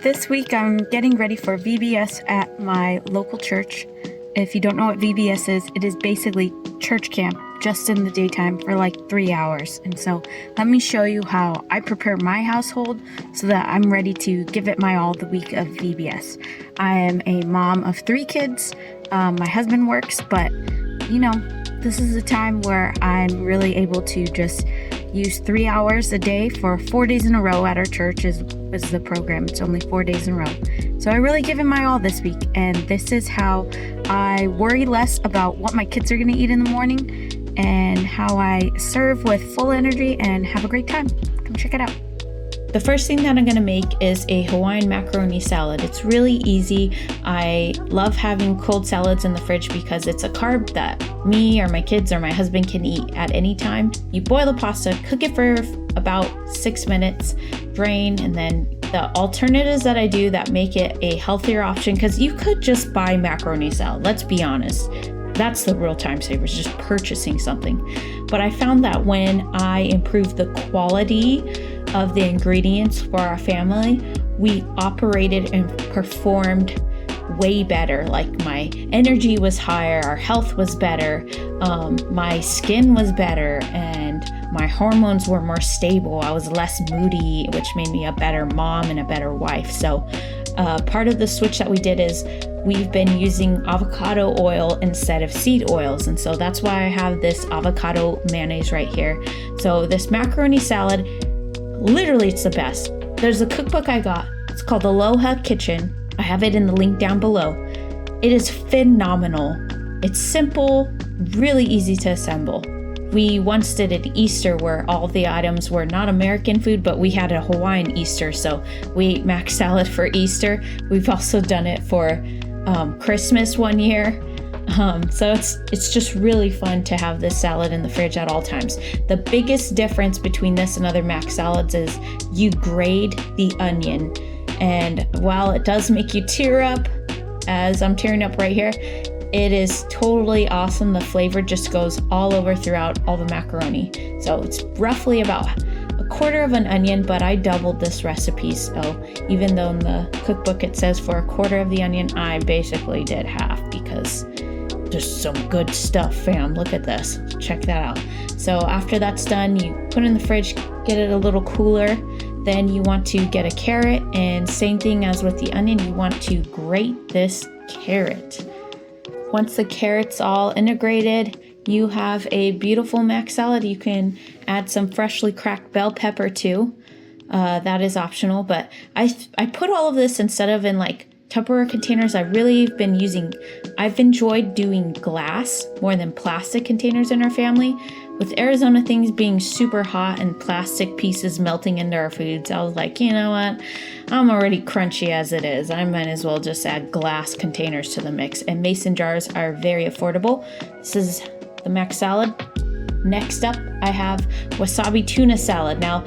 This week I'm getting ready for VBS at my local church. If you don't know what VBS is, it is basically church camp just in the daytime for like 3 hours. And so let me show you how I prepare my household so that I'm ready to give it my all the week of VBS. I am a mom of 3 kids. My husband works, but this is a time where I'm really able to just use 3 hours a day for 4 days in a row at our church is the program. It's only 4 days in a row. So I really give it my all this week. And this is how I worry less about what my kids are going to eat in the morning and how I serve with full energy and have a great time. Come check it out. The first thing that I'm going to make is a Hawaiian macaroni salad. It's really easy. I love having cold salads in the fridge because it's a carb that me or my kids or my husband can eat at any time. You boil the pasta, cook it for about 6 minutes, drain, and then the alternatives that I do that make it a healthier option, because you could just buy macaroni salad. Let's be honest. That's the real time saver, is just purchasing something. But I found that when I improved the quality of the ingredients for our family, we operated and performed way better. Like my energy was higher, our health was better, my skin was better, and my hormones were more stable. I was less moody, which made me a better mom and a better wife. So part of the switch that we did is we've been using avocado oil instead of seed oils. And so that's why I have this avocado mayonnaise right here. So this macaroni salad, literally it's the best. There's a cookbook I got. It's called Aloha Kitchen. I have it in the link down below. It is phenomenal. It's simple, really easy to assemble. We once did an Easter where all the items were not American food, but we had a Hawaiian Easter. So we ate mac salad for Easter. We've also done it for Christmas one year. So it's just really fun to have this salad in the fridge at all times. The biggest difference between this and other mac salads is you grate the onion. And while it does make you tear up, as I'm tearing up right here, it is totally awesome. The flavor just goes all over throughout all the macaroni. So it's roughly about 1/4 of an onion, but I doubled this recipe. So even though in the cookbook it says for 1/4 of the onion, I basically did half because there's some good stuff, fam. Look at this. Check that out. So after that's done, you put it in the fridge, get it a little cooler. Then you want to get a carrot, and same thing as with the onion, you want to grate this carrot. Once the carrot's all integrated, you have a beautiful mac salad. You can add some freshly cracked bell pepper too. That is optional, but I put all of this instead of in like Tupperware containers. I've enjoyed doing glass more than plastic containers in our family. With Arizona things being super hot and plastic pieces melting into our foods, I was like, you know what? I'm already crunchy as it is. I might as well just add glass containers to the mix. And mason jars are very affordable. This is the mac salad. Next up, I have wasabi tuna salad. Now,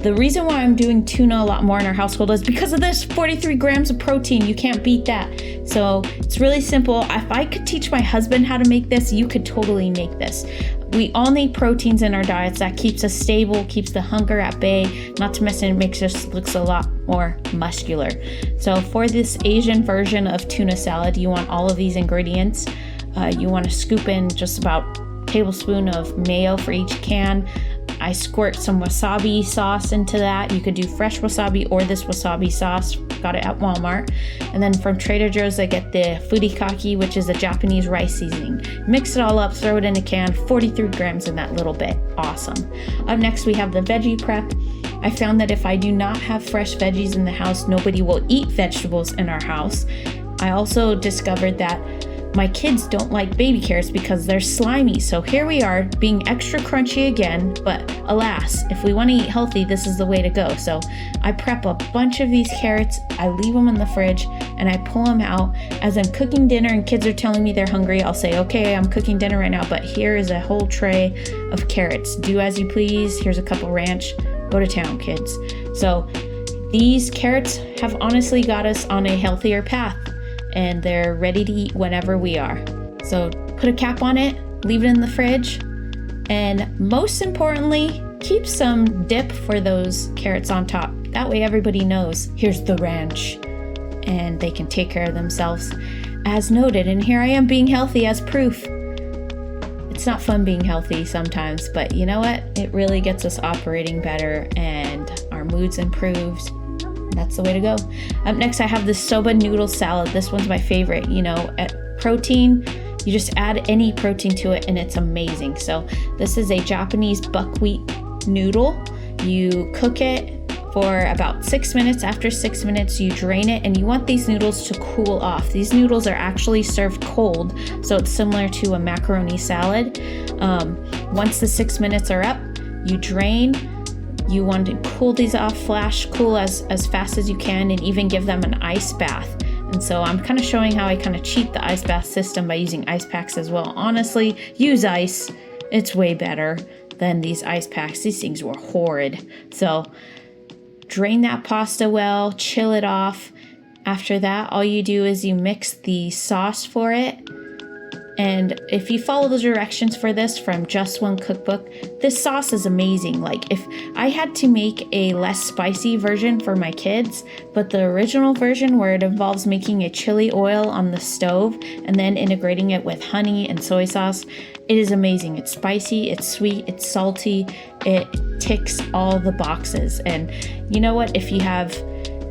the reason why I'm doing tuna a lot more in our household is because of this 43 grams of protein. You can't beat that. So it's really simple. If I could teach my husband how to make this, you could totally make this. We all need proteins in our diets. That keeps us stable, keeps the hunger at bay. Not to mention, it makes us look a lot more muscular. So for this Asian version of tuna salad, you want all of these ingredients. You want to scoop in just about a tablespoon of mayo for each can. I squirt some wasabi sauce into that. You could do fresh wasabi or this wasabi sauce. Got it at Walmart. And then from Trader Joe's, I get the furikake, which is a Japanese rice seasoning. Mix it all up, throw it in a can, 43 grams in that little bit. Awesome. Up next, we have the veggie prep. I found that if I do not have fresh veggies in the house, nobody will eat vegetables in our house. I also discovered that my kids don't like baby carrots because they're slimy. So here we are being extra crunchy again, but alas, if we want to eat healthy, this is the way to go. So I prep a bunch of these carrots, I leave them in the fridge, and I pull them out. As I'm cooking dinner and kids are telling me they're hungry, I'll say, okay, I'm cooking dinner right now, but here is a whole tray of carrots. Do as you please. Here's a couple ranch. Go to town, kids. So these carrots have honestly got us on a healthier path, and they're ready to eat whenever we are. So put a cap on it, leave it in the fridge, and most importantly, keep some dip for those carrots on top. That way everybody knows, here's the ranch, and they can take care of themselves as noted. And here I am being healthy as proof. It's not fun being healthy sometimes, but you know what? It really gets us operating better and our mood's improved. That's the way to go. Up next, I have this Soba noodle salad. This one's my favorite. Protein, you just add any protein to it and it's amazing. So this is a Japanese buckwheat noodle. You cook it for about 6 minutes. After 6 minutes, you drain it, and you want these noodles to cool off. These noodles are actually served cold, so it's similar to a macaroni salad. Once the 6 minutes are up, you drain. You want to cool these off, flash cool as fast as you can, and even give them an ice bath. And so I'm kind of showing how I kind of cheat the ice bath system by using ice packs as well. Honestly, use ice. It's way better than these ice packs. These things were horrid. So drain that pasta well, chill it off. After that, all you do is you mix the sauce for it. And if you follow the directions for this from Just One Cookbook, this sauce is amazing. Like, if I had to make a less spicy version for my kids, but the original version where it involves making a chili oil on the stove and then integrating it with honey and soy sauce, it is amazing. It's spicy, it's sweet, it's salty, it ticks all the boxes. And you know what? If you have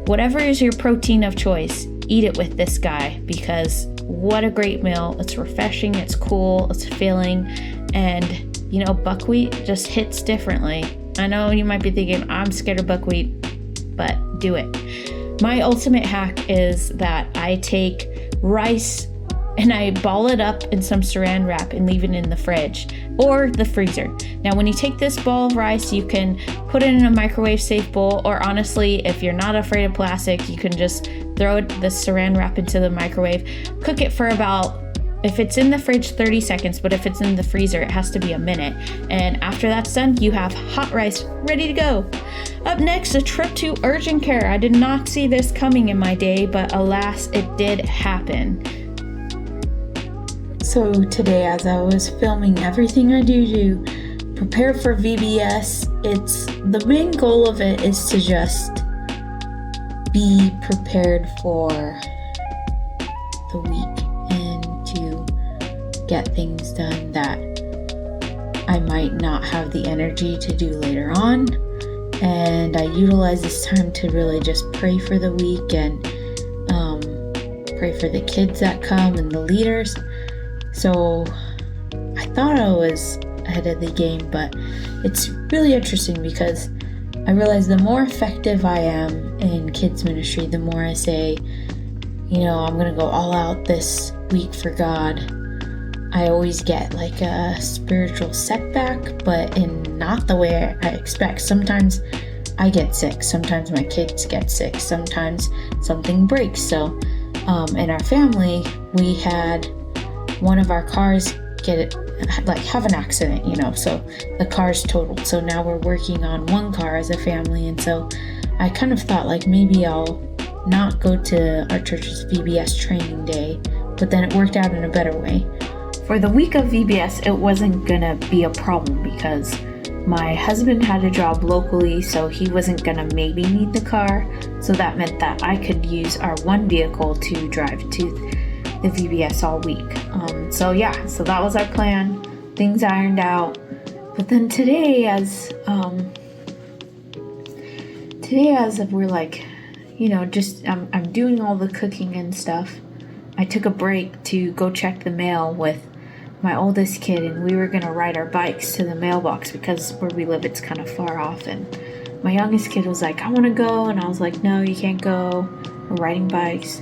whatever is your protein of choice, eat it with this guy, because what a great meal. It's refreshing, it's cool, it's filling, and buckwheat just hits differently. I know you might be thinking, I'm scared of buckwheat, but do it. My ultimate hack is that I take rice and I ball it up in some saran wrap and leave it in the fridge or the freezer. Now, when you take this ball of rice, you can put it in a microwave safe bowl, or honestly, if you're not afraid of plastic, you can just throw the saran wrap into the microwave. Cook it for about, if it's in the fridge, 30 seconds, but if it's in the freezer, it has to be a minute. And after that's done, you have hot rice ready to go. Up next, a trip to urgent care. I did not see this coming in my day, but alas, it did happen. So today, as I was filming everything I do to prepare for VBS, the main goal of it is to just be prepared for the week and to get things done that I might not have the energy to do later on. And I utilize this time to really just pray for the week and pray for the kids that come and the leaders. So I thought I was ahead of the game, but it's really interesting because I realize the more effective I am in kids ministry, the more I say, I'm going to go all out this week for God. I always get like a spiritual setback, but in not the way I expect. Sometimes I get sick. Sometimes my kids get sick. Sometimes something breaks. So in our family, we had one of our cars have an accident, so the car's totaled. So now we're working on one car as a family. And so I kind of thought like maybe I'll not go to our church's VBS training day, but then it worked out in a better way. For the week of VBS, it wasn't gonna be a problem because my husband had a job locally, so he wasn't gonna maybe need the car. So that meant that I could use our one vehicle to drive to the VBS all week. So that was our plan. Things ironed out. But then today, as we're like, I'm doing all the cooking and stuff. I took a break to go check the mail with my oldest kid, and we were gonna ride our bikes to the mailbox because where we live, it's kind of far off. And my youngest kid was like, I want to go, and I was like, no, you can't go. We're riding bikes.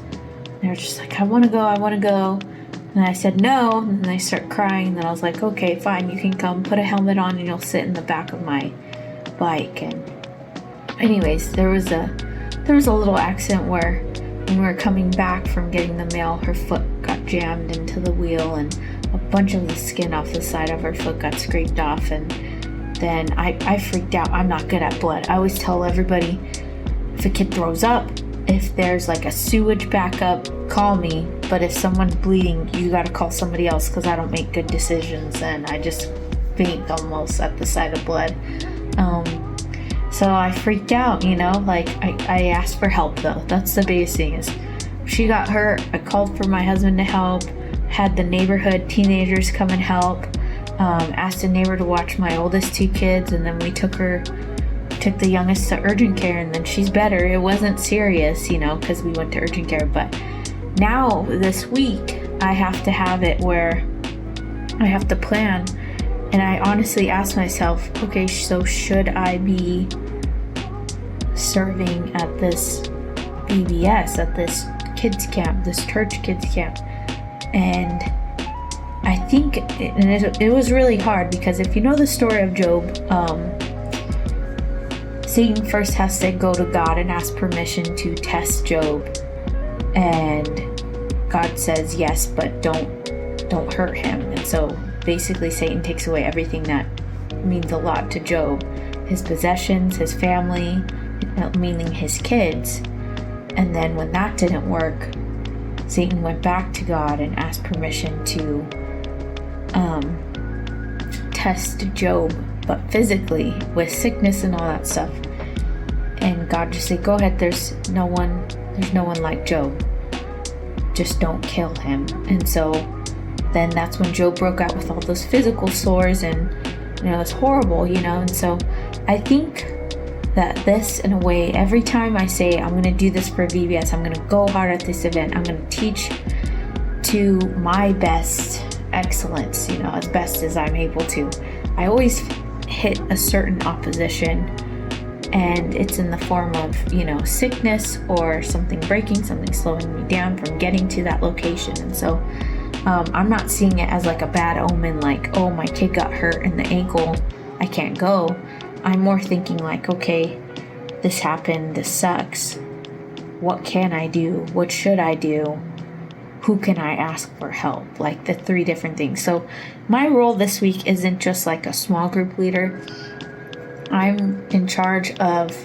They were just like, I want to go. And I said no, and they start crying. And then I was like, okay, fine, you can come. Put a helmet on, and you'll sit in the back of my bike. And anyways, there was a little accident where when we were coming back from getting the mail, her foot got jammed into the wheel, and a bunch of the skin off the side of her foot got scraped off. And then I freaked out. I'm not good at blood. I always tell everybody, if a kid throws up, if there's like a sewage backup, call me. But if someone's bleeding, you gotta call somebody else because I don't make good decisions and I just faint almost at the sight of blood. So I freaked out, like I asked for help though. That's the biggest thing is she got hurt. I called for my husband to help, had the neighborhood teenagers come and help, asked a neighbor to watch my oldest 2 kids, and then we took the youngest to urgent care, and then she's better. It wasn't serious, because we went to urgent care, but now this week I have to have it where I have to plan. And I honestly asked myself, okay, so should I be serving at this VBS, at this kids camp, this church kids camp? And I think it was really hard, because if you know the story of Job, Satan first has to go to God and ask permission to test Job, and God says yes, but don't hurt him. And so basically Satan takes away everything that means a lot to Job, his possessions, his family, meaning his kids. And then when that didn't work, Satan went back to God and asked permission to test Job, but physically with sickness and all that stuff. And God just said, go ahead, there's no one like Job. Just don't kill him. And so then that's when Job broke out with all those physical sores, and it's horrible, and so I think that this, in a way, every time I say I'm going to do this for VBS, I'm going to go hard at this event, I'm going to teach to my best excellence, as best as I'm able to, I always hit a certain opposition, and it's in the form of, sickness or something breaking, something slowing me down from getting to that location. And so I'm not seeing it as like a bad omen, like, oh, my kid got hurt in the ankle, I can't go. I'm more thinking like, okay, this happened, this sucks. What can I do? What should I do? Who can I ask for help? Like the 3 different things. So my role this week isn't just like a small group leader. I'm in charge of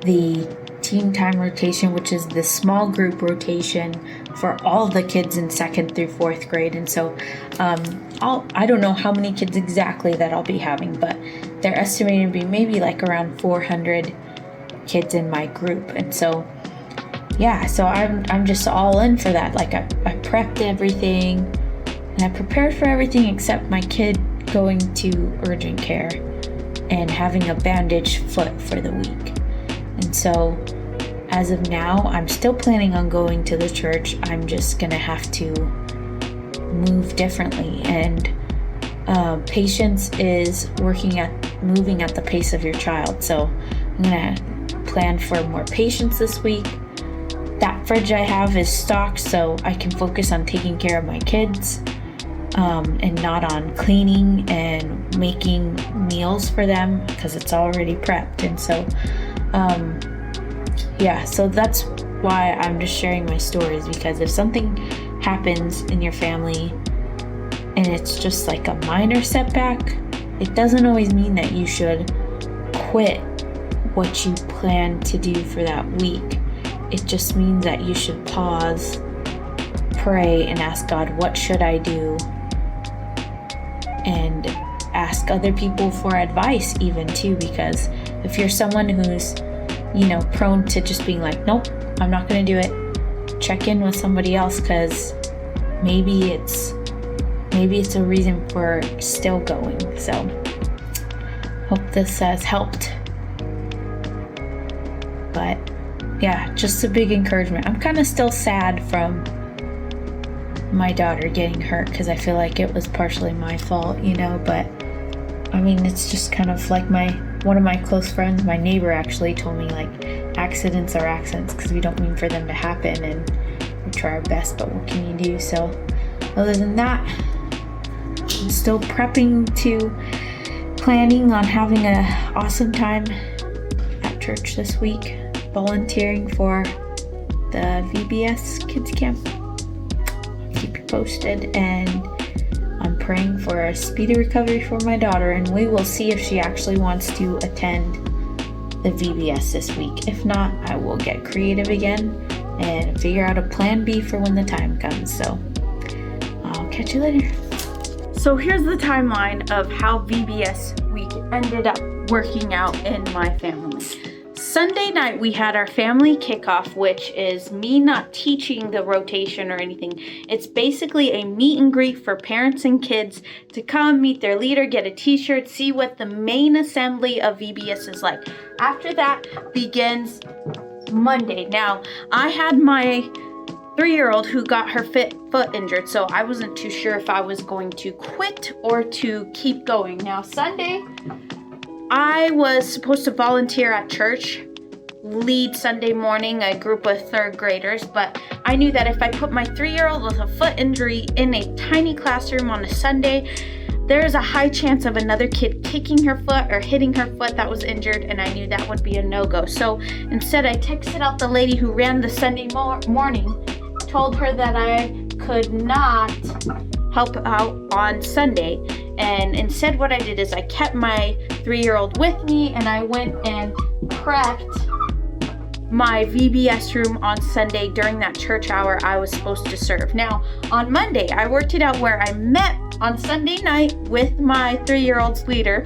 the team time rotation, which is the small group rotation for all the kids in 2nd through 4th grade. And so I don't know how many kids exactly that I'll be having, but they're estimated to be maybe like around 400 kids in my group. And so so I'm just all in for that. Like I prepped everything, and I prepared for everything except my kid going to urgent care and having a bandaged foot for the week. And so as of now, I'm still planning on going to the church. I'm just gonna have to move differently, and patience is moving at the pace of your child. So I'm gonna plan for more patience this week. That fridge I have is stocked, so I can focus on taking care of my kids, and not on cleaning and making meals for them, because it's already prepped. And so so that's why I'm just sharing my stories, because if something happens in your family and it's just like a minor setback, it doesn't always mean that you should quit what you plan to do for that week. It just means that you should pause, pray, and ask God, what should I do? And ask other people for advice even too, because if you're someone who's, prone to just being like, nope, I'm not going to do it, check in with somebody else, because maybe it's a reason for still going. So hope this has helped. But just a big encouragement. I'm kind of still sad from my daughter getting hurt, because I feel like it was partially my fault, but I mean, it's just kind of like one of my close friends, my neighbor, actually told me, like, accidents are accidents because we don't mean for them to happen, and we try our best, but what can you do? So other than that, I'm still planning on having an awesome time at church this week, volunteering for the VBS kids camp. I'll keep you posted, and I'm praying for a speedy recovery for my daughter, and we will see if she actually wants to attend the VBS this week. If not, I will get creative again and figure out a plan B for when the time comes. So I'll catch you later. So here's the timeline of how VBS week ended up. working out in my family. Sunday night, we had our family kickoff, which is me not teaching the rotation or anything. It's basically a meet and greet for parents and kids to come meet their leader, get a t-shirt, see what the main assembly of VBS is like. After that begins Monday. Now, I had my 3-year-old who got her foot injured, so I wasn't too sure if I was going to quit or to keep going. Now, Sunday, I was supposed to volunteer at church, lead Sunday morning a group of 3rd graders, but I knew that if I put my 3-year-old with a foot injury in a tiny classroom on a Sunday, there is a high chance of another kid kicking her foot or hitting her foot that was injured, and I knew that would be a no-go. So instead, I texted out the lady who ran the Sunday morning, told her that I could not help out on Sunday. And instead what I did is I kept my 3-year-old with me, and I went and prepped my VBS room on Sunday during that church hour I was supposed to serve. Now, on Monday, I worked it out where I met on Sunday night with my 3-year-old's leader,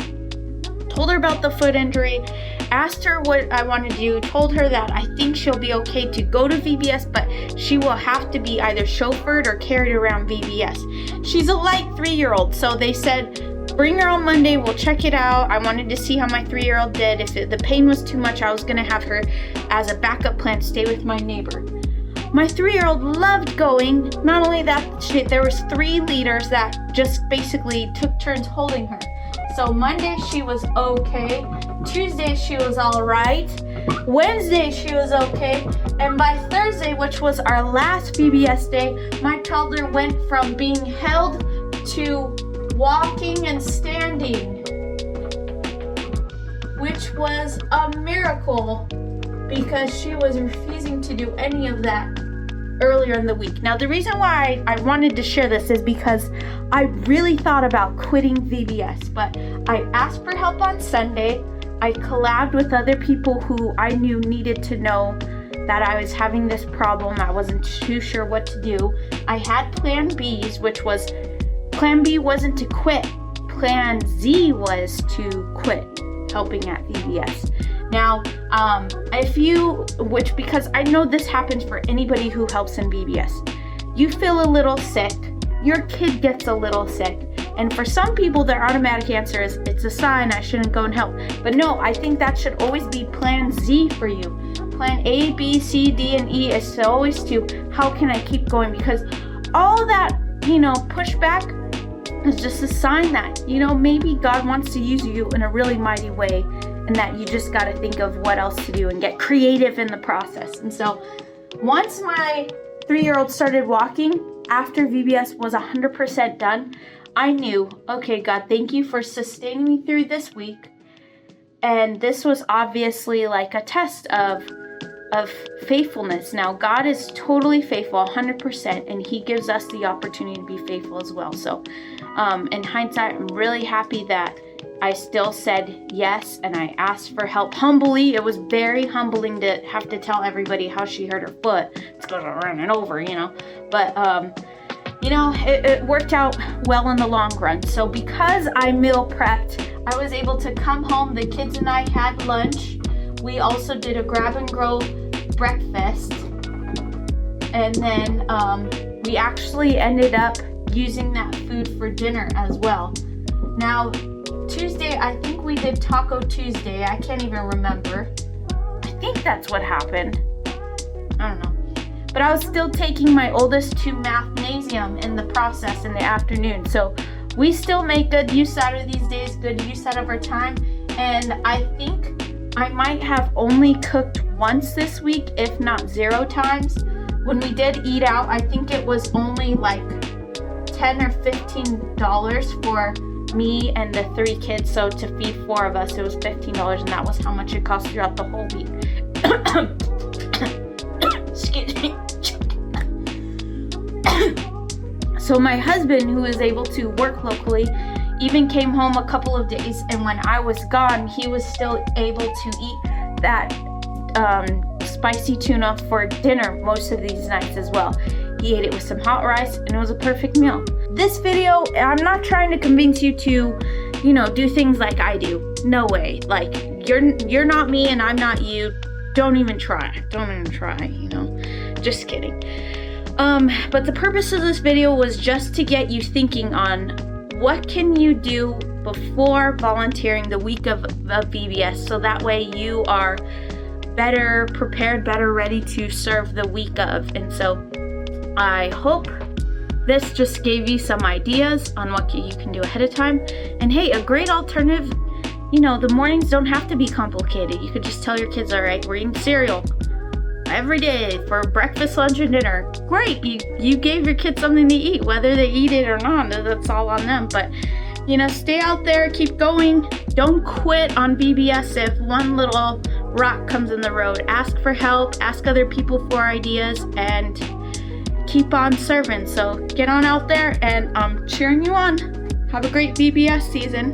told her about the foot injury, asked her what I want to do, told her that I think she'll be okay to go to VBS, but she will have to be either chauffeured or carried around VBS. She's a light 3-year-old, so they said, bring her on Monday, we'll check it out. I wanted to see how my 3-year-old did. If the pain was too much, I was going to have her as a backup plan to stay with my neighbor. My 3-year-old loved going. Not only that, there was 3 leaders that just basically took turns holding her. So Monday she was okay. Tuesday she was all right. Wednesday she was okay. And by Thursday, which was our last VBS day, my toddler went from being held to walking and standing, which was a miracle because she was refusing to do any of that earlier in the week. Now, the reason why I wanted to share this is because I really thought about quitting VBS, but I asked for help on Sunday. I collabed with other people who I knew needed to know that I was having this problem. I wasn't too sure what to do. I had plan B's, which was, plan B wasn't to quit. Plan Z was to quit helping at VBS. Now, because I know this happens for anybody who helps in VBS, you feel a little sick, your kid gets a little sick, and for some people their automatic answer is, it's a sign, I shouldn't go and help. But no, I think that should always be plan Z for you. Plan A, B, C, D, and E is always to, how can I keep going? Because all that, pushback is just a sign that, maybe God wants to use you in a really mighty way, and that you just got to think of what else to do and get creative in the process. And so once my 3-year-old started walking, after VBS was 100% done, I knew, okay, God, thank you for sustaining me through this week. And this was obviously like a test of faithfulness. Now, God is totally faithful, 100%, and He gives us the opportunity to be faithful as well. So in hindsight, I'm really happy that I still said yes, and I asked for help humbly. It was very humbling to have to tell everybody how she hurt her foot. It's because I ran it over, But, it worked out well in the long run. So because I meal prepped, I was able to come home. The kids and I had lunch. We also did a grab and go breakfast. And then we actually ended up using that food for dinner as well. Now, Tuesday, I think we did Taco Tuesday. I can't even remember. I think that's what happened. I don't know. But I was still taking my oldest to mathnasium in the process in the afternoon. So we still make good use out of these days, good use out of our time. And I think I might have only cooked once this week, if not 0 times. When we did eat out, I think it was only like $10 or $15 for me and the 3 kids. So to feed 4 of us, it was $15, and that was how much it cost throughout the whole week. Excuse me. So my husband, who is able to work locally, even came home a couple of days, and when I was gone, he was still able to eat that spicy tuna for dinner most of these nights as well. He ate it with some hot rice, and it was a perfect meal. This video, I'm not trying to convince you to, do things like I do. No way. Like, you're not me and I'm not you. Don't even try. Just kidding. But the purpose of this video was just to get you thinking on what can you do before volunteering the week of VBS, so that way you are better prepared, better ready to serve the week of. And so I hope this just gave you some ideas on what you can do ahead of time. And hey, a great alternative, the mornings don't have to be complicated. You could just tell your kids, all right, we're eating cereal every day for breakfast, lunch, and dinner. Great, you gave your kids something to eat, whether they eat it or not, that's all on them. But stay out there, keep going. Don't quit on VBS if one little rock comes in the road. Ask for help, ask other people for ideas, and keep on serving. So get on out there, and I'm cheering you on. Have a great VBS season.